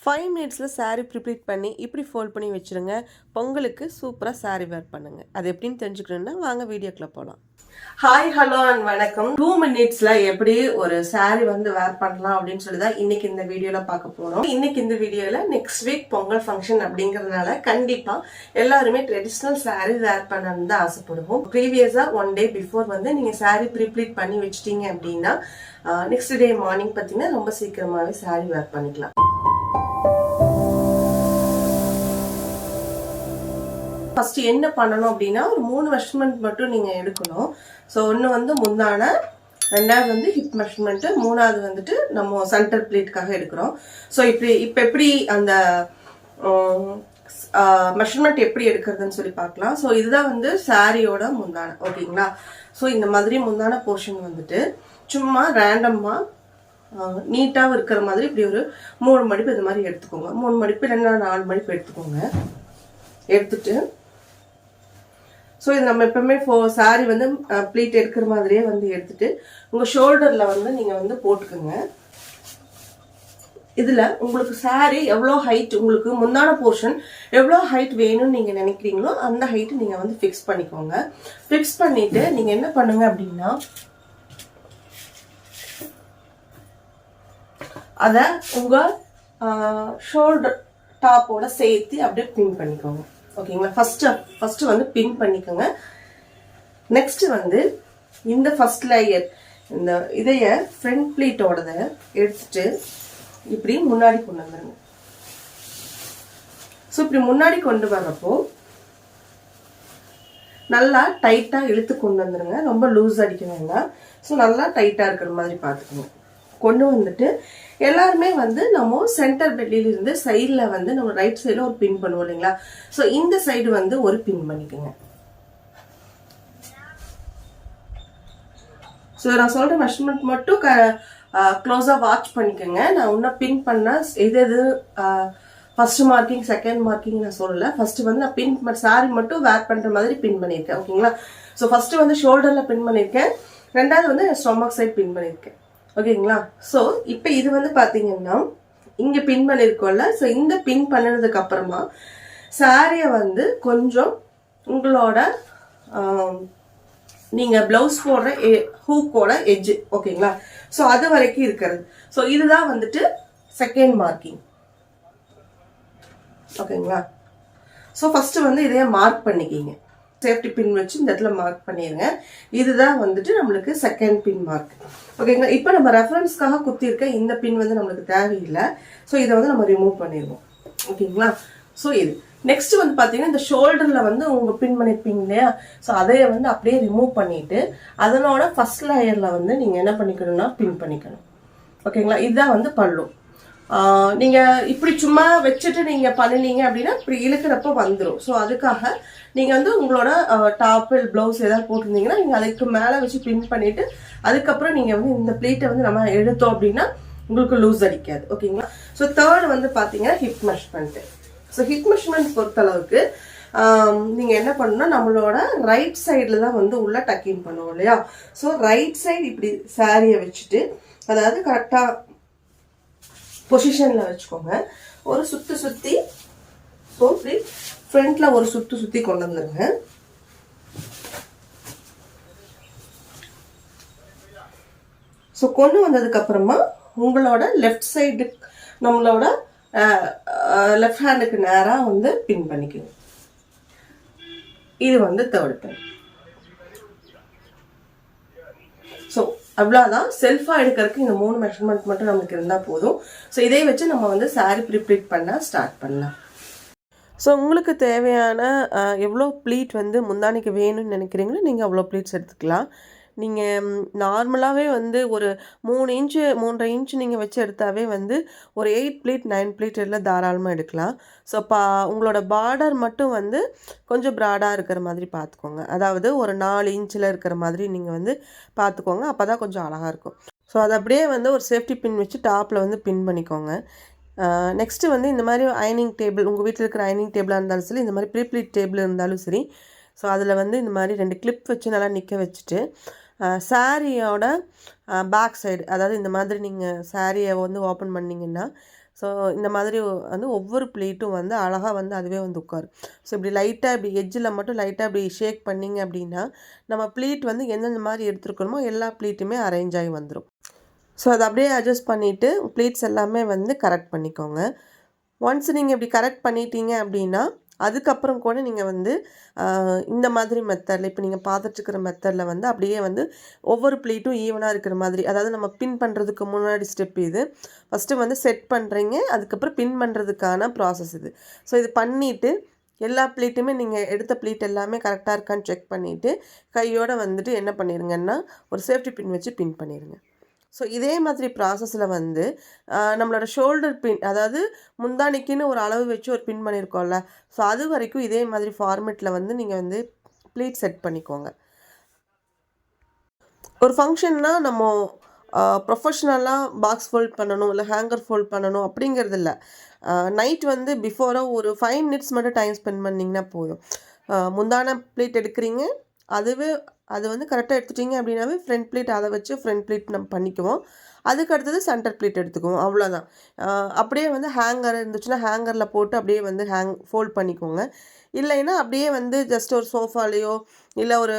5 மினிட்ஸில் saree ப்ரிப்ளீட் பண்ணி இப்படி ஃபோல்ட் பண்ணி வச்சுருங்க. பொங்கலுக்கு சூப்பராக saree வேர் பண்ணுங்கள். அது எப்படின்னு தெரிஞ்சுக்கணுன்னா வாங்க வீடியோக்குள்ளே போகலாம். ஹாய் ஹலோ அண்ட் வணக்கம். 2 மினிட்ஸில் எப்படி ஒரு saree வந்து வேர் பண்ணலாம் அப்படின்னு சொல்லி தான் இன்னைக்கு இந்த வீடியோவில் பார்க்க போகிறோம். இன்னைக்கு இந்த வீடியோவில் நெக்ஸ்ட் வீக் பொங்கல் ஃபங்க்ஷன் அப்படிங்கிறதுனால கண்டிப்பாக எல்லாருமே ட்ரெடிஷ்னல் saree வேர் பண்ணணும்னு தான் ஆசைப்படுவோம். ப்ரீவியஸாக 1 டே பிஃபோர் வந்து நீங்கள் saree ப்ரிப்ளீட் பண்ணி வச்சிட்டீங்க அப்படின்னா நெக்ஸ்ட் டே மார்னிங் பார்த்தீங்கன்னா ரொம்ப சீக்கிரமாகவே saree வேர் பண்ணிக்கலாம். ஃபர்ஸ்ட் என்ன பண்ணணும் அப்படின்னா ஒரு 3 மெஷர்மெண்ட் மட்டும் நீங்க எடுக்கணும். ஸோ ஒன்று வந்து முந்தான, ரெண்டாவது வந்து ஹிப் மெஷர்மெண்ட், மூணாவது வந்துட்டு நம்ம சென்டர் பிளேட்காக எடுக்கிறோம். ஸோ இப்போ எப்படி அந்த மெஷர்மெண்ட் எப்படி எடுக்கிறதுன்னு சொல்லி பார்க்கலாம். ஸோ இதுதான் வந்து சாரியோட முந்தான, ஓகேங்களா? ஸோ இந்த மாதிரி முந்தான போர்ஷன் வந்துட்டு சும்மா ரேண்டமா நீட்டாக இருக்கிற மாதிரி இப்படி ஒரு 3 மடிப்பு இது மாதிரி எடுத்துக்கோங்க. 3 மடிப்பு இல்லைன்னா 4 மடிப்பு எடுத்துக்கோங்க. எடுத்துட்டு ஸோ இது நம்ம எப்பவுமே சாரி வந்து ப்ளீட் எடுக்கிற மாதிரியே வந்து எடுத்துட்டு உங்கள் ஷோல்டரில் வந்து நீங்கள் வந்து போட்டுக்கோங்க. இதில் உங்களுக்கு சாரி எவ்வளோ ஹைட், உங்களுக்கு முந்தான போர்ஷன் எவ்வளோ ஹைட் வேணும்னு நீங்கள் நினைக்கிறீங்களோ அந்த ஹைட்டு நீங்கள் வந்து ஃபிக்ஸ் பண்ணிக்கோங்க. ஃபிக்ஸ் பண்ணிவிட்டு நீங்கள் என்ன பண்ணுங்க அப்படின்னா அதை உங்கள் ஷோல்டர் டாப்போட சேர்த்து அப்படியே பின் பண்ணிக்கோங்க, ஓகேங்களா? ஃபர்ஸ்ட் வந்து பின் பண்ணிக்கோங்க. நெக்ஸ்ட் வந்து இந்த ஃபர்ஸ்ட் லேயர் இந்த இதைய ஃப்ரண்ட் பிளீட்டோட எடுத்துட்டு இப்படி முன்னாடி கொண்டு வந்துருங்க. ஸோ இப்படி முன்னாடி கொண்டு வர்றப்போ நல்லா டைட்டா இழுத்து கொண்டு வந்துருங்க. ரொம்ப லூஸ் அடிக்க வேண்டாம். ஸோ நல்லா டைட்டா இருக்கிற மாதிரி பார்த்துக்கோங்க. கொண்டு வந்துட்டு எல்லாருமே வந்து நம்ம சென்டர் பெல்லில இருந்து சைடில் வந்து நம்ம ரைட் சைடில் ஒரு பின் பண்ணுவோம் இல்லைங்களா? ஸோ இந்த சைடு வந்து ஒரு பின் பண்ணிக்கோங்க. ஸோ நான் சொல்ற மெஷர்மெண்ட் மட்டும் க்ளோஸாக வாட்ச் பண்ணிக்கோங்க. நான் இன்னும் பின் பண்ண எது ஃபர்ஸ்ட் மார்க்கிங் செகண்ட் மார்க்கிங் நான் சொல்லலை. ஃபர்ஸ்ட் வந்து நான் பின் சாரி மட்டும் வேர் பண்ணுற மாதிரி பின் பண்ணியிருக்கேன், ஓகேங்களா? ஸோ ஃபர்ஸ்ட் வந்து ஷோல்டரில் பின் பண்ணியிருக்கேன், ரெண்டாவது வந்து ஸ்டொமக் சைட் பின் பண்ணியிருக்கேன், ஓகேங்களா? ஸோ இப்போ இது வந்து பார்த்தீங்கன்னா இங்கே பின் பண்ணியிருக்கோம்ல. ஸோ இந்த பின் பண்ணதுக்கு அப்புறமா சாரியை வந்து கொஞ்சம் உங்களோட நீங்கள் ப்ளவுஸ் போடுற ஹூக்கோட எட்ஜ், ஓகேங்களா? ஸோ அது வரைக்கும் இருக்கிறது. ஸோ இதுதான் வந்துட்டு செகண்ட் மார்க்கிங், ஓகேங்களா? ஸோ ஃபர்ஸ்ட் வந்து இதையே மார்க் பண்ணிக்கிங்க. சேஃப்டி பின் வச்சு இந்த இடத்துல மார்க் பண்ணிடுங்க. இதுதான் வந்துட்டு நம்மளுக்கு செகண்ட் பின் மார்க், ஓகேங்களா? இப்போ நம்ம ரெஃபரன்ஸ்க்காக குத்திருக்க இந்த பின் வந்து நம்மளுக்கு தேவையில்லை. ஸோ இதை வந்து நம்ம ரிமூவ் பண்ணிடுவோம், ஓகேங்களா? ஸோ இது நெக்ஸ்ட் வந்து பார்த்தீங்கன்னா இந்த ஷோல்டரில் வந்து உங்கள் பின் பண்ணியிருப்பீங்க இல்லையா? ஸோ அதைய வந்து அப்படியே ரிமூவ் பண்ணிட்டு அதனோட ஃபர்ஸ்ட் லேயரில் வந்து நீங்கள் என்ன பண்ணிக்கணும்னா பின் பண்ணிக்கணும், ஓகேங்களா? இதுதான் வந்து பல்லு. நீங்க இப்படி சும்மா வச்சுட்டு நீங்க பண்ணினீங்க அப்படின்னா இப்படி இழுக்கிறப்ப வந்துடும். ஸோ அதுக்காக நீங்க வந்து உங்களோட டாப்பு பிளவுஸ் ஏதாவது போட்டிருந்தீங்கன்னா நீங்க அதுக்கு மேல வச்சு பின் பண்ணிட்டு அதுக்கப்புறம் நீங்க வந்து இந்த பிளேட்டை வந்து நம்ம எடுத்தோம் அப்படின்னா உங்களுக்கு லூஸ் அடிக்காது, ஓகேங்களா? ஸோ தேர்ட் வந்து பாத்தீங்கன்னா hip measurement. So hip measurement பொறுத்த அளவுக்கு நீங்க என்ன பண்ணணும்னா நம்மளோட ரைட் சைட்ல தான் வந்து உள்ள டக்கிங் பண்ணுவோம் இல்லையா? ஸோ ரைட் சைடு இப்படி சாரியை வச்சுட்டு அதாவது கரெக்டா பொசிஷன்ல வச்சுக்கோங்க. ஒரு சுத்தி ஸோ இப்படி ஃப்ரண்ட்ல ஒரு சுத்தி கொண்டு வந்துருங்க. ஸோ கொண்டு வந்ததுக்கு அப்புறமா உங்களோட லெஃப்ட் சைடு நம்மளோட லெஃப்ட் ஹேண்டுக்கு நேராக வந்து பின் பண்ணிக்கணும். இது வந்து தேர்ட் பின். ஸோ அவ்வளோதான். செல்ஃபாக எடுக்கிறதுக்கு இந்த 3 மெஷர்மெண்ட் மட்டும் நமக்கு இருந்தால் போதும். ஸோ இதை வச்சு நம்ம வந்து சாரி ப்ரிப்ளீட் பண்ண ஸ்டார்ட் பண்ணலாம். ஸோ உங்களுக்கு தேவையான எவ்வளோ ப்ளீட் வந்து முந்தானிக்கு வேணும்னு நினைக்கிறீங்களோ நீங்கள் அவ்வளோ ப்ளீட்ஸ் எடுத்துக்கலாம். நீங்கள் நார்மலாகவே வந்து ஒரு 3 இன்ச்சு 3.5 இன்ச்சு நீங்கள் வச்சு எடுத்தாவே வந்து ஒரு 8 ப்ளீட் 9 ப்ளீட் எல்லாம் தாராளமாக எடுக்கலாம். ஸோ உங்களோட பார்டர் மட்டும் வந்து கொஞ்சம் ப்ராடாக இருக்கிற மாதிரி பார்த்துக்கோங்க. அதாவது ஒரு 4 இன்ச்சில் இருக்கிற மாதிரி நீங்கள் வந்து பார்த்துக்கோங்க. அப்போ தான் கொஞ்சம் அழகாக இருக்கும். ஸோ அதை அப்படியே வந்து ஒரு சேஃப்டி பின் வச்சு டாப்பில் வந்து பின் பண்ணிக்கோங்க. நெக்ஸ்ட்டு வந்து இந்த மாதிரி அயனிங் டேபிள், உங்கள் வீட்டில் இருக்கிற அயனிங் டேபிளாக இருந்தாலும் சரி, இந்த மாதிரி ப்ரீப்ளீட் டேபிள் இருந்தாலும் சரி, ஸோ அதில் வந்து இந்த மாதிரி 2 கிளிப் வச்சு நல்லா நிற்க வச்சுட்டு சாரியோட பேக் சைடு, அதாவது இந்த மாதிரி நீங்கள் சாரியை வந்து ஓப்பன் பண்ணிங்கன்னா ஸோ இந்த மாதிரி வந்து ஒவ்வொரு ப்ளீட்டும் வந்து அழகாக வந்து அதுவே வந்து உட்காரும். ஸோ இப்படி லைட்டாக இப்படி எட்ஜில் மட்டும் லைட்டாக இப்படி ஷேக் பண்ணிங்க அப்படின்னா நம்ம ப்ளீட் வந்து எந்தெந்த மாதிரி எடுத்துருக்கணுமோ எல்லா ப்ளீட்டுமே அரேஞ்ச் ஆகி வந்துடும். ஸோ அதை அப்படியே அட்ஜஸ்ட் பண்ணிவிட்டு ப்ளீட்ஸ் எல்லாமே வந்து கரெக்ட் பண்ணிக்கோங்க. ஒன்ஸ் நீங்கள் இப்படி கரெக்ட் பண்ணிட்டீங்க அப்படின்னா அதுக்கப்புறம் கூட நீங்கள் வந்து இந்த மாதிரி மெத்தடில் இப்போ நீங்கள் பார்த்துட்ருக்கிற மெத்தடில் வந்து அப்படியே வந்து ஒவ்வொரு ப்ளீட்டும் ஈவனாக இருக்கிற மாதிரி, அதாவது நம்ம பின் பண்ணுறதுக்கு முன்னாடி ஸ்டெப் இது. ஃபஸ்ட்டு வந்து செட் பண்ணுறீங்க, அதுக்கப்புறம் பின் பண்ணுறதுக்கான ப்ராசஸ் இது. ஸோ இது பண்ணிவிட்டு எல்லா ப்ளீட்டுமே நீங்கள் எடுத்த ப்ளீட் எல்லாமே கரெக்டாக இருக்கான்னு செக் பண்ணிவிட்டு கையோடு வந்துட்டு என்ன பண்ணிடுங்கன்னா ஒரு சேஃப்டி பின் வச்சு பின் பண்ணிடுங்க. ஸோ இதே மாதிரி ப்ராசஸில் வந்து நம்மளோட ஷோல்டர் பின், அதாவது முந்தானிக்குன்னு ஒரு அளவு வச்சு ஒரு பின் பண்ணியிருக்கோம்ல, ஸோ அது வரைக்கும் இதே மாதிரி ஃபார்மேட்டில் வந்து நீங்கள் வந்து ப்ளீட் செட் பண்ணிக்கோங்க. ஒரு ஃபங்க்ஷன்னால் நம்ம ப்ரொஃபஷ்னலாக பாக்ஸ் ஃபோல்ட் பண்ணணும் இல்லை ஹேங்கர் ஃபோல்ட் பண்ணணும் அப்படிங்கிறது இல்லை. நைட் வந்து பிஃபோராக ஒரு 5 மினிட்ஸ் மட்டும் டைம் ஸ்பெண்ட் பண்ணிங்கன்னா போதும். முந்தான ப்ளீட் எடுக்கிறீங்க, அது வந்து கரெக்டாக எடுத்துட்டிங்க அப்படின்னாவே ஃப்ரண்ட் ப்ளீட் அதை வச்சு ஃப்ரண்ட் ப்ளீட் நம்ம பண்ணிக்குவோம். அதுக்கு அடுத்தது சென்டர் ப்ளீட் எடுத்துக்குவோம், அவ்வளோதான். அப்படியே வந்து ஹேங்கர் இருந்துச்சுன்னா ஹேங்கரில் போட்டு அப்படியே வந்து ஃபோல்ட் பண்ணிக்கோங்க. இல்லைன்னா அப்படியே வந்து ஜஸ்ட் ஒரு சோஃபாலேயோ இல்லை ஒரு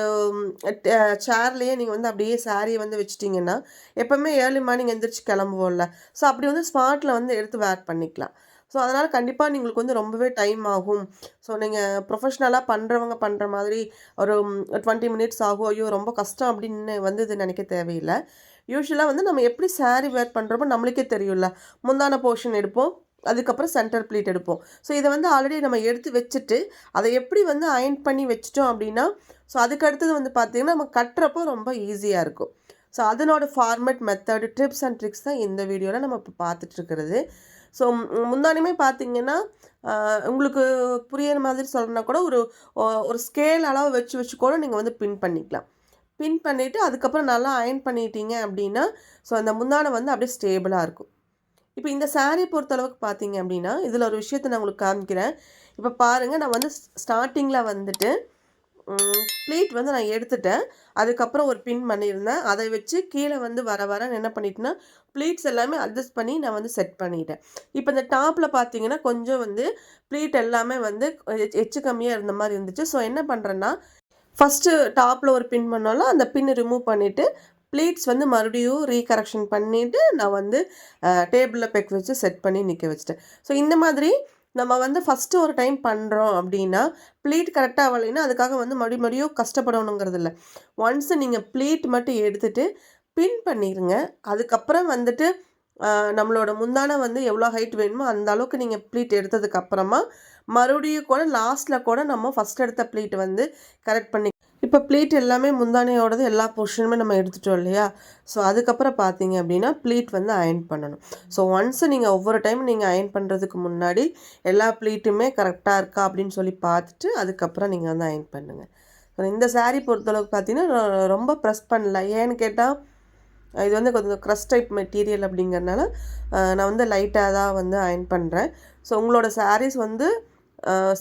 சேர்லேயே நீங்கள் வந்து அப்படியே சாரியை வந்து வச்சுட்டிங்கன்னா எப்போவுமே ஏர்லி மார்னிங் எந்திரிச்சு கிளம்புவோம்ல, ஸோ அப்படி வந்து ஸ்பாட்டில் வந்து எடுத்து வேர் பண்ணிக்கலாம். ஸோ அதனால் கண்டிப்பாக உங்களுக்கு வந்து ரொம்பவே டைம் ஆகும். ஸோ நீங்கள் ப்ரொஃபஷ்னலாக பண்ணுறவங்க பண்ணுற மாதிரி ஒரு 20 மினிட்ஸ் ஆகும், ஐயோ ரொம்ப கஷ்டம் அப்படின்னு வந்து இது நினைக்க தேவையில்லை. யூஸ்வலாக வந்து நம்ம எப்படி சாரீ வேர் பண்ணுறப்போ நம்மளுக்கே தெரியும்ல, முந்தான போர்ஷன் எடுப்போம், அதுக்கப்புறம் சென்டர் ப்ளீட் எடுப்போம். ஸோ இதை வந்து ஆல்ரெடி நம்ம எடுத்து வச்சுட்டு அதை எப்படி வந்து அயன் பண்ணி வச்சிட்டோம் அப்படின்னா, ஸோ அதுக்கு அடுத்தது வந்து பார்த்திங்கன்னா நம்ம கட்டுறப்போ ரொம்ப ஈஸியாக இருக்கும். ஸோ அதனோட format method tips and tricks தான் இந்த வீடியோவில் நம்ம இப்போ பார்த்துட்ருக்கிறது. ஸோ முந்தானியுமே பார்த்திங்கன்னா உங்களுக்கு புரியிற மாதிரி சொல்லணுன்னா கூட ஒரு ஸ்கேல் அளவு வச்சு கூட நீங்கள் வந்து பின் பண்ணிக்கலாம். பின் பண்ணிவிட்டு அதுக்கப்புறம் நல்லா அயன் பண்ணிட்டீங்க அப்படின்னா ஸோ அந்த முந்தானை வந்து அப்படியே ஸ்டேபிளாக இருக்கும். இப்போ இந்த சாரீ பொறுத்தளவுக்கு பார்த்தீங்க அப்படின்னா இதில் ஒரு விஷயத்தை நான் உங்களுக்கு காமிக்கிறேன். இப்போ பாருங்கள், நான் வந்து ஸ்டார்டிங்கில் வந்துட்டு ப்ளீட் வந்து நான் எடுத்துட்டேன், அதுக்கப்புறம் ஒரு பின் பண்ணியிருந்தேன். அதை வச்சு கீழே வந்து வர என்ன பண்ணிட்டேன்னா ப்ளீட்ஸ் எல்லாமே அட்ஜஸ்ட் பண்ணி நான் வந்து செட் பண்ணிட்டேன். இப்போ இந்த டாப்பில் பார்த்தீங்கன்னா கொஞ்சம் வந்து ப்ளீட் எல்லாமே வந்து எச்சு கம்மியாக இருந்த மாதிரி இருந்துச்சு. ஸோ என்ன பண்ணுறேன்னா ஃபஸ்ட்டு டாப்பில் ஒரு பின் பண்ணாலும் அந்த பின்னை ரிமூவ் பண்ணிவிட்டு ப்ளீட்ஸ் வந்து மறுபடியும் ரீகரெக்ஷன் பண்ணிவிட்டு நான் வந்து டேபிளில் பெக் வச்சு செட் பண்ணி நிற்க வச்சிட்டேன். ஸோ இந்த மாதிரி நம்ம வந்து ஃபஸ்ட்டு ஒரு டைம் பண்ணுறோம் அப்படின்னா ப்ளீட் கரெக்டாக ஆகலைன்னா அதுக்காக வந்து மறுபடியும் கஷ்டப்படணுங்கிறது இல்லை. ஒன்ஸ் நீங்கள் ப்ளீட் மட்டும் எடுத்துகிட்டு பின் பண்ணிடுங்க. அதுக்கப்புறம் வந்துட்டு நம்மளோட முந்தானை வந்து எவ்வளோ ஹைட் வேணுமோ அந்த அளவுக்கு நீங்கள் ப்ளீட் எடுத்ததுக்கப்புறமா மறுபடியும் கூட லாஸ்ட்டில் கூட நம்ம ஃபஸ்ட் எடுத்த ப்ளீட் வந்து கரெக்ட் பண்ணி இப்போ ப்ளீட் எல்லாமே முந்தானையோடது எல்லா போர்ஷனுமே நம்ம எடுத்துட்டோம் இல்லையா. ஸோ அதுக்கப்புறம் பார்த்தீங்க அப்படின்னா ப்ளீட் வந்து அயன் பண்ணணும். ஸோ ஒன்ஸு நீங்கள் ஒவ்வொரு டைம் நீங்கள் அயன் பண்ணுறதுக்கு முன்னாடி எல்லா ப்ளீட்டுமே கரெக்டாக இருக்கா அப்படின்னு சொல்லி பார்த்துட்டு அதுக்கப்புறம் நீங்கள் வந்து அயன் பண்ணுங்கள். ஸோ இந்த சாரீ பொறுத்தளவுக்கு பார்த்தீங்கன்னா ரொம்ப ப்ரெஸ் பண்ணல. ஏன்னு கேட்டால் இது வந்து கொஞ்சம் க்ரஷ் டைப் மெட்டீரியல் அப்படிங்கிறதுனால நான் வந்து லைட்டாக தான் வந்து அயன் பண்ணுறேன். ஸோ உங்களோட சாரீஸ் வந்து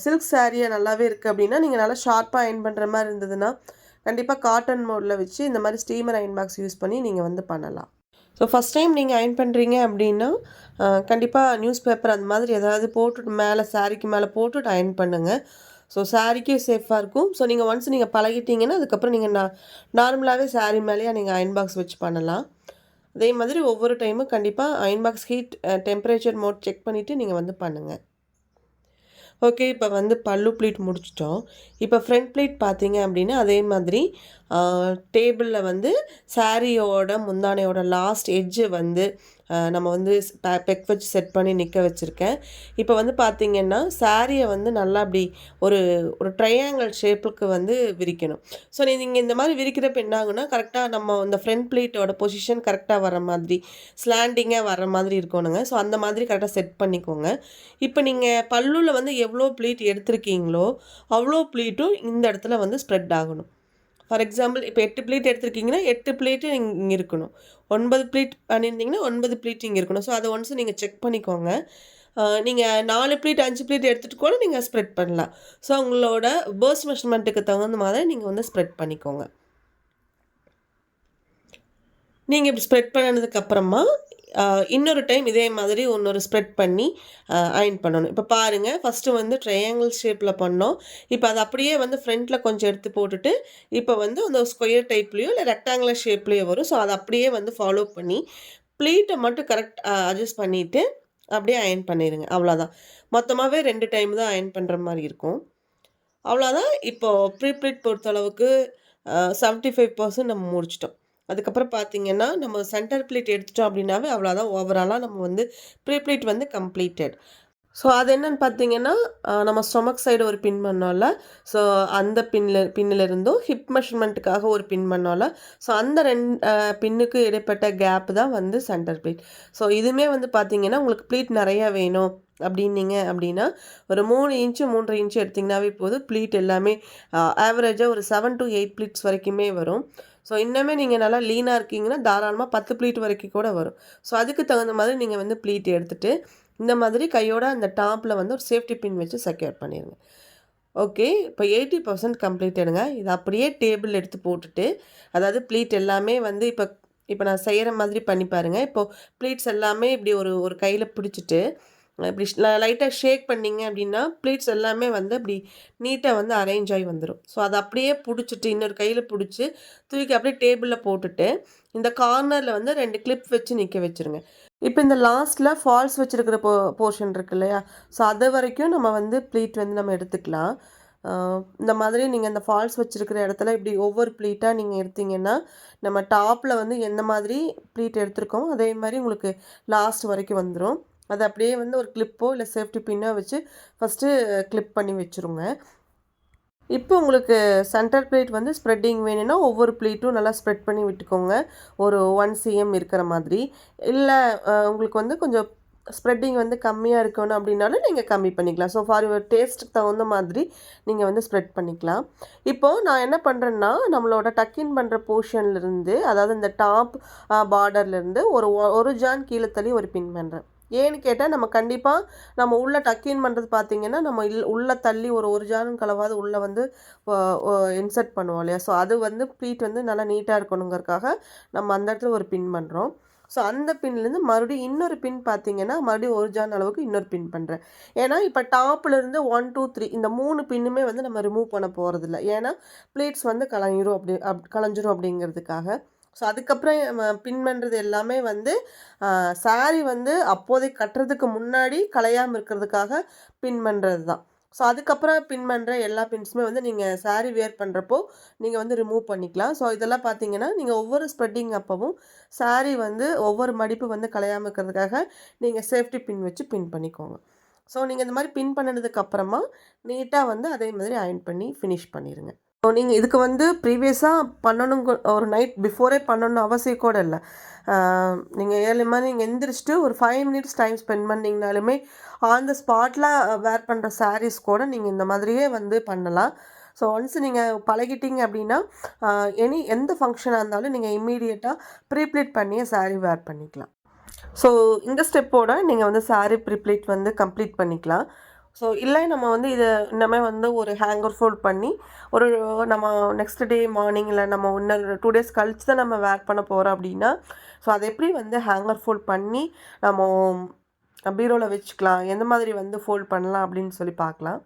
சில்க் சாரியாக நல்லாவே இருக்குது அப்படின்னா நீங்கள் நல்லா ஷார்ப்பாக அயன் பண்ணுற மாதிரி இருந்ததுன்னா கண்டிப்பாக காட்டன் மோடில் வச்சு இந்த மாதிரி ஸ்டீமர் அயன் பாக்ஸ் யூஸ் பண்ணி நீங்கள் வந்து பண்ணலாம். ஸோ ஃபஸ்ட் டைம் நீங்கள் அயன் பண்ணுறீங்க அப்படின்னா கண்டிப்பாக நியூஸ் பேப்பர் அந்த மாதிரி ஏதாவது போட்டுட்டு மேலே சாரிக்கு மேலே போட்டுட்டு அயன் பண்ணுங்கள். ஸோ சாரிக்கும் சேஃபாக இருக்கும். ஸோ நீங்கள் ஒன்ஸ் நீங்கள் பழகிட்டீங்கன்னா அதுக்கப்புறம் நீங்கள் நார்மலாகவே சாரீ மேலேயே நீங்கள் அயன் பாக்ஸ் வச்சு பண்ணலாம். அதே மாதிரி ஒவ்வொரு டைமும் கண்டிப்பாக iron box heat temperature mode check பண்ணிவிட்டு நீங்கள் வந்து பண்ணுங்கள். ஓகே, இப்போ வந்து பல்லு ப்ளீட் முடிச்சிட்டோம். இப்போ ஃப்ரண்ட் ப்ளீட் பார்த்தீங்க அப்படின்னா அதே மாதிரி டேபிளில் வந்து சாரியோட முந்தானையோட லாஸ்ட் எட்ஜு வந்து நம்ம வந்து பெக் வச்சு செட் பண்ணி நிற்க வச்சுருக்கேன். இப்போ வந்து பார்த்திங்கன்னா சாரியை வந்து நல்லா அப்படி ஒரு ட்ரையாங்கிள் ஷேப்புக்கு வந்து விரிக்கணும். ஸோ நீங்கள் இந்த மாதிரி விரிக்கிறப்ப என்ன ஆகுனா கரெக்டாக நம்ம இந்த ஃப்ரண்ட் ப்ளீட்டோட பொசிஷன் கரெக்டாக வர மாதிரி ஸ்லாண்டிங்காக வர மாதிரி இருக்கணுங்க. ஸோ அந்த மாதிரி கரெக்டாக செட் பண்ணிக்கோங்க. இப்போ நீங்கள் பல்லுவில் வந்து எவ்வளோ ப்ளீட் எடுத்திருக்கீங்களோ அவ்வளோ ப்ளீட்டும் இந்த இடத்துல வந்து ஸ்ப்ரெட் ஆகணும். ஃபார் எக்ஸாம்பிள் இப்போ 8 ப்ளீட் எடுத்துருக்கீங்கன்னா 8 ப்ளீட்டு இங்கே இருக்கணும். 9 ப்ளீட் பண்ணியிருந்தீங்கன்னா 9 ப்ளீட் இங்கே இருக்கணும். ஸோ அதை ஒன்ஸ் நீங்கள் செக் பண்ணிக்கோங்க. நீங்கள் 4 ப்ளீட் 5 ப்ளீட் எடுத்துகிட்டு கூட நீங்கள் ஸ்ப்ரெட் பண்ணலாம். ஸோ உங்களோட பர்ஸ்ட் மெஷர்மெண்ட்டுக்கு தகுந்த மாதிரி நீங்கள் வந்து ஸ்ப்ரெட் பண்ணிக்கோங்க. நீங்கள் இப்படி ஸ்ப்ரெட் பண்ணதுக்கப்புறமா இன்னொரு டைம் இதே மாதிரி இன்னொரு ஸ்ப்ரெட் பண்ணி அயர்ன் பண்ணணும். இப்போ பாருங்கள், ஃபஸ்ட்டு வந்து ட்ரையாங்கிள் ஷேப்பில் பண்ணோம். இப்போ அது அப்படியே வந்து ஃப்ரண்ட்டில் கொஞ்சம் எடுத்து போட்டுட்டு இப்போ வந்து அந்த ஸ்கொயர் டைப்லேயோ இல்லை ரெக்டாங்குலர் ஷேப்லேயோ வரும். ஸோ அதை அப்படியே வந்து ஃபாலோ பண்ணி ப்ளீட்டை மட்டும் கரெக்ட் அட்ஜஸ்ட் பண்ணிவிட்டு அப்படியே அயர்ன் பண்ணிடுங்க. அவ்வளோதான். மொத்தமாகவே 2 டைம் தான் அயர்ன் பண்ணுற மாதிரி இருக்கும். அவ்வளோதான். இப்போது ப்ரீ ப்ளீட் பொறுத்தளவுக்கு 75% நம்ம முடிச்சிட்டோம். அதுக்கப்புறம் பார்த்தீங்கன்னா, நம்ம சென்டர் ப்ளீட் எடுத்துட்டோம் அப்படின்னாவே அவ்வளோதான். ஓவராலாக நம்ம வந்து ப்ரீ ப்ளீட் வந்து கம்ப்ளீட்டட். ஸோ அது என்னன்னு பார்த்தீங்கன்னா, நம்ம ஸ்டொமக் சைடு ஒரு பின் பண்ணோம்ல, ஸோ அந்த பின்னிலிருந்தும் ஹிப் மெஷர்மெண்ட்டுக்காக ஒரு பின் பண்ணோம்ல, ஸோ அந்த பின்னுக்கு இடைப்பட்ட கேப் தான் வந்து சென்டர் ப்ளீட். ஸோ இதுவுமே வந்து பார்த்தீங்கன்னா, உங்களுக்கு ப்ளீட் நிறையா வேணும் அப்படின்னீங்க அப்படின்னா, ஒரு 3 இன்ச்சு 3.5 இன்ச்சு எடுத்திங்கனாவே போதும். ப்ளீட் எல்லாமே ஆவரேஜாக ஒரு 7 to 8 ப்ளீட்ஸ் வரைக்குமே வரும். ஸோ இன்னுமே நீங்கள் நல்லா லீனாக இருக்கீங்கன்னா தாராளமாக 10 ப்ளீட் வரைக்கும் கூட வரும். ஸோ அதுக்கு தகுந்த மாதிரி நீங்கள் வந்து ப்ளீட் எடுத்துகிட்டு இந்த மாதிரி கையோட அந்த டாப்பில் வந்து ஒரு சேஃப்டி பின் வச்சு செக்யூர் பண்ணிடுங்க. ஓகே, இப்போ 80% கம்ப்ளீட்டடுங்க. இது அப்படியே டேபிள் எடுத்து போட்டுட்டு, அதாவது ப்ளீட் எல்லாமே வந்து இப்போ நான் செய்கிற மாதிரி பண்ணி பாருங்கள். இப்போது ப்ளீட்ஸ் எல்லாமே இப்படி ஒரு கையில் பிடிச்சிட்டு இப்படி லைட்டாக ஷேக் பண்ணிங்க அப்படின்னா ப்ளீட்ஸ் எல்லாமே வந்து அப்படி நீட்டாக வந்து அரேஞ்ச் ஆகி வந்துடும். ஸோ அதை அப்படியே பிடிச்சிட்டு இன்னொரு கையில் பிடிச்சி தூக்கி அப்படியே டேபிளில் போட்டுட்டு இந்த கார்னரில் வந்து 2 கிளிப் வச்சு நிற்க வச்சுருங்க. இப்போ இந்த லாஸ்ட்டில் ஃபால்ஸ் வச்சுருக்கிற போர்ஷன் இருக்கு இல்லையா, ஸோ அது வரைக்கும் நம்ம வந்து ப்ளீட் வந்து நம்ம எடுத்துக்கலாம். இந்த மாதிரி நீங்கள் இந்த ஃபால்ஸ் வச்சுருக்கிற இடத்துல இப்படி ஒவ்வொரு ப்ளீட்டாக நீங்கள் எடுத்திங்கன்னா நம்ம டாப்பில் வந்து எந்த மாதிரி ப்ளீட் எடுத்திருக்கோம் அதே மாதிரி உங்களுக்கு லாஸ்ட் வரைக்கும் வந்துடும். அது அப்படியே வந்து ஒரு கிளிப்போ இல்லை சேஃப்டி பின்னோ வச்சு ஃபஸ்ட்டு கிளிப் பண்ணி வச்சுருங்க. இப்போ உங்களுக்கு சென்டர் ப்ளீட் வந்து ஸ்ப்ரெட்டிங் வேணும்னா ஒவ்வொரு ப்ளீட்டும் நல்லா ஸ்ப்ரெட் பண்ணி விட்டுக்கோங்க. ஒரு 1 cm இருக்கிற மாதிரி. இல்லை உங்களுக்கு வந்து கொஞ்சம் ஸ்ப்ரெட்டிங் வந்து கம்மியாக இருக்கணும் அப்படின்னாலும் நீங்கள் கம்மி பண்ணிக்கலாம். ஸோ ஃபார் யுவர் டேஸ்ட்டுக்கு தகுந்த மாதிரி நீங்கள் வந்து ஸ்ப்ரெட் பண்ணிக்கலாம். இப்போது நான் என்ன பண்ணுறேன்னா, நம்மளோட டக்கின் பண்ணுற போர்ஷன்லேருந்து, அதாவது இந்த டாப் பார்டர்லேருந்து ஒரு ஜான் கீழே தள்ளி ஒரு பின் பண்ணுறேன். ஏன்னு கேட்டால் நம்ம கண்டிப்பாக நம்ம உள்ளே டக்கின் பண்ணுறது பார்த்திங்கன்னா நம்ம உள்ளே தள்ளி ஒரு ஜானும் கலவாது உள்ளே வந்து இன்சர்ட் பண்ணுவோம் இல்லையா, ஸோ அது வந்து ப்ளீட் வந்து நல்லா நீட்டாக இருக்கணுங்கிறதுக்காக நம்ம அந்த இடத்துல ஒரு பின் பண்ணுறோம். ஸோ அந்த பின்லேருந்து மறுபடியும் இன்னொரு பின் பார்த்திங்கன்னா மறுபடியும் ஒரு ஜான் அளவுக்கு இன்னொரு பின் பண்ணுறேன். ஏன்னா இப்போ டாப்லேருந்து 1 2 3 இந்த 3 பின்னுமே வந்து நம்ம ரிமூவ் பண்ண போகிறதில்ல. ஏன்னா ப்ளீட்ஸ் வந்து கலைஞ்சிரும் அப்படிங்கிறதுக்காக. ஸோ அதுக்கப்புறம் பின் பண்ணுறது எல்லாமே வந்து சாரீ வந்து அப்போதைக்கு கட்டுறதுக்கு முன்னாடி கலையாமல் இருக்கிறதுக்காக பின் பண்ணுறது தான். ஸோ அதுக்கப்புறம் பின் பண்ணுற எல்லா பின்ஸுமே வந்து நீங்கள் சாரீ வேர் பண்ணுறப்போ நீங்கள் வந்து ரிமூவ் பண்ணிக்கலாம். ஸோ இதெல்லாம் பார்த்தீங்கன்னா நீங்கள் ஒவ்வொரு ஸ்ப்ரெட்டிங் அப்பவும் சாரீ வந்து ஒவ்வொரு மடிப்பு வந்து கலையாமல் இருக்கிறதுக்காக நீங்கள் சேஃப்டி பின் வச்சு பின் பண்ணிக்கோங்க. ஸோ நீங்கள் இந்த மாதிரி பின் பண்ணினதுக்கு அப்புறமா நீட்டாக வந்து அதே மாதிரி அயர்ன் பண்ணி ஃபினிஷ் பண்ணிடுங்க. நீங்கள் இதுக்கு வந்து ப்ரீவியஸாக பண்ணணுங்க, ஒரு நைட் பிஃபோரே பண்ணணும்னு அவசியம் கூட இல்லை. நீங்கள் ஏர்லி மார்னிங் எந்திரிச்சிட்டு ஒரு 5 மினிட்ஸ் டைம் ஸ்பெண்ட் பண்ணிங்கனாலுமே ஆன் த ஸ்பாட்டில் வேர் பண்ணுற சாரீஸ் கூட நீங்கள் இந்த மாதிரியே வந்து பண்ணலாம். ஸோ ஒன்ஸ் நீங்கள் பழகிட்டீங்க அப்படின்னா எந்த ஃபங்க்ஷனாக இருந்தாலும் நீங்கள் இம்மீடியட்டாக ப்ரீப்ளீட் பண்ணியே சாரீ வேர் பண்ணிக்கலாம். ஸோ இந்த ஸ்டெப்போட நீங்கள் வந்து சாரீ ப்ரீப்ளீட் வந்து கம்ப்ளீட் பண்ணிக்கலாம். ஸோ இல்லை நம்ம வந்து இதை இன்னமே வந்து ஒரு ஹேங்கர் ஃபோல்ட் பண்ணி நம்ம நெக்ஸ்ட் டே மார்னிங் இல்லை நம்ம இன்னும் 2 days கழிச்சு தான் நம்ம வேர் பண்ண போகிறோம் அப்படின்னா, ஸோ அதை எப்படி வந்து ஹேங்கர் ஃபோல்ட் பண்ணி நம்ம பீரோவில் வச்சுக்கலாம், எந்த மாதிரி வந்து ஃபோல்ட் பண்ணலாம் அப்படின்னு சொல்லி பார்க்கலாம்.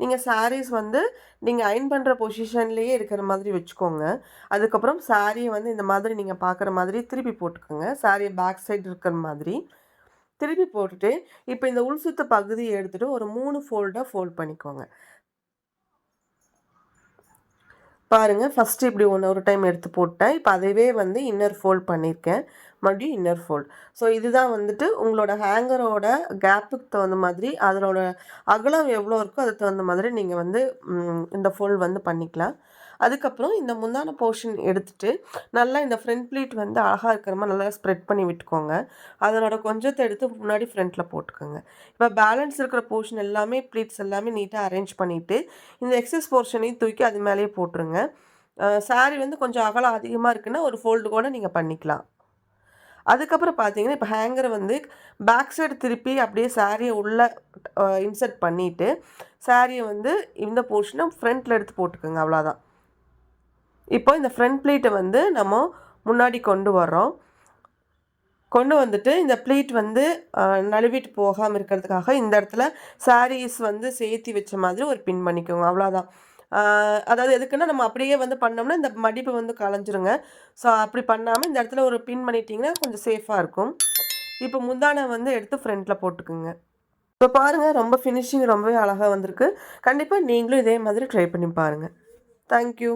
நீங்கள் சாரீஸ் வந்து நீங்கள் அயர்ன் பண்ணுற பொசிஷன்லேயே இருக்கிற மாதிரி வச்சுக்கோங்க. அதுக்கப்புறம் சாரியை வந்து இந்த மாதிரி நீங்கள் பார்க்குற மாதிரி திருப்பி போட்டுக்கோங்க. சாரியை பேக் சைடு இருக்கிற மாதிரி திருப்பி போட்டுட்டு இப்போ இந்த உள் சுத்த பகுதியை எடுத்துகிட்டு ஒரு 3 ஃபோல்டாக ஃபோல்ட் பண்ணிக்கோங்க. பாருங்கள், ஃபஸ்ட்டு இப்படி ஒரு டைம் எடுத்து போட்டேன். இப்போ அதைவே வந்து இன்னர் ஃபோல்ட் பண்ணியிருக்கேன். மறுபடியும் இன்னர் ஃபோல்ட். ஸோ இதுதான் வந்துட்டு உங்களோட ஹேங்கரோட கேப்புக்கு தகுந்த மாதிரி அதனோட அகலம் எவ்வளோ இருக்கோ அதுக்கு தகுந்த மாதிரி நீங்கள் வந்து இந்த ஃபோல்ட் வந்து பண்ணிக்கலாம். அதுக்கப்புறம் இந்த முந்தான போர்ஷன் எடுத்துகிட்டு நல்லா இந்த ஃப்ரண்ட் ப்ளீட் வந்து அழகாக இருக்கிற மாதிரி நல்லா ஸ்ப்ரெட் பண்ணி விட்டுக்கோங்க. அதனோட கொஞ்சத்தை எடுத்து முன்னாடி ஃப்ரண்ட்டில் போட்டுக்கோங்க. இப்போ பேலன்ஸ் இருக்கிற போர்ஷன் எல்லாமே ப்ளீட்ஸ் எல்லாமே நீட்டாக அரேஞ்ச் பண்ணிவிட்டு இந்த எக்ஸஸ் போர்ஷனையும் தூக்கி அது மேலேயே போட்டுருங்க. சாரீ வந்து கொஞ்சம் அகலம் அதிகமாக இருக்குன்னா ஒரு ஃபோல்டு கூட நீங்கள் பண்ணிக்கலாம். அதுக்கப்புறம் பார்த்தீங்கன்னா இப்போ ஹேங்கரை வந்து பேக் சைடு திருப்பி அப்படியே சாரியை உள்ளே இன்சர்ட் பண்ணிவிட்டு சாரியை வந்து இந்த போர்ஷனை ஃப்ரண்ட்டில் எடுத்து போட்டுக்கோங்க. அவ்வளோதான். இப்போ இந்த ஃப்ரண்ட் ப்ளீட்டை வந்து நம்ம முன்னாடி கொண்டு வர்றோம். கொண்டு வந்துட்டு இந்த ப்ளீட் வந்து நழுவிட்டு போகாமல் இருக்கிறதுக்காக இந்த இடத்துல சாரீஸ் வந்து சேர்த்தி வச்ச மாதிரி ஒரு பின் பண்ணிக்கோங்க. அவ்வளோதான். அதாவது எதுக்குன்னா நம்ம அப்படியே வந்து பண்ணோம்னா இந்த மடிப்பு வந்து கலைஞ்சிருங்க. ஸோ அப்படி பண்ணாமல் இந்த இடத்துல ஒரு பின் பண்ணிட்டீங்கன்னா கொஞ்சம் சேஃபாக இருக்கும். இப்போ முந்தானை வந்து எடுத்து ஃப்ரண்ட்டில் போட்டுக்குங்க. இப்போ பாருங்கள், ரொம்ப ஃபினிஷிங் ரொம்பவே அழகாக வந்திருக்கு. கண்டிப்பாக நீங்களும் இதே மாதிரி ட்ரை பண்ணி பாருங்கள். தேங்க்யூ.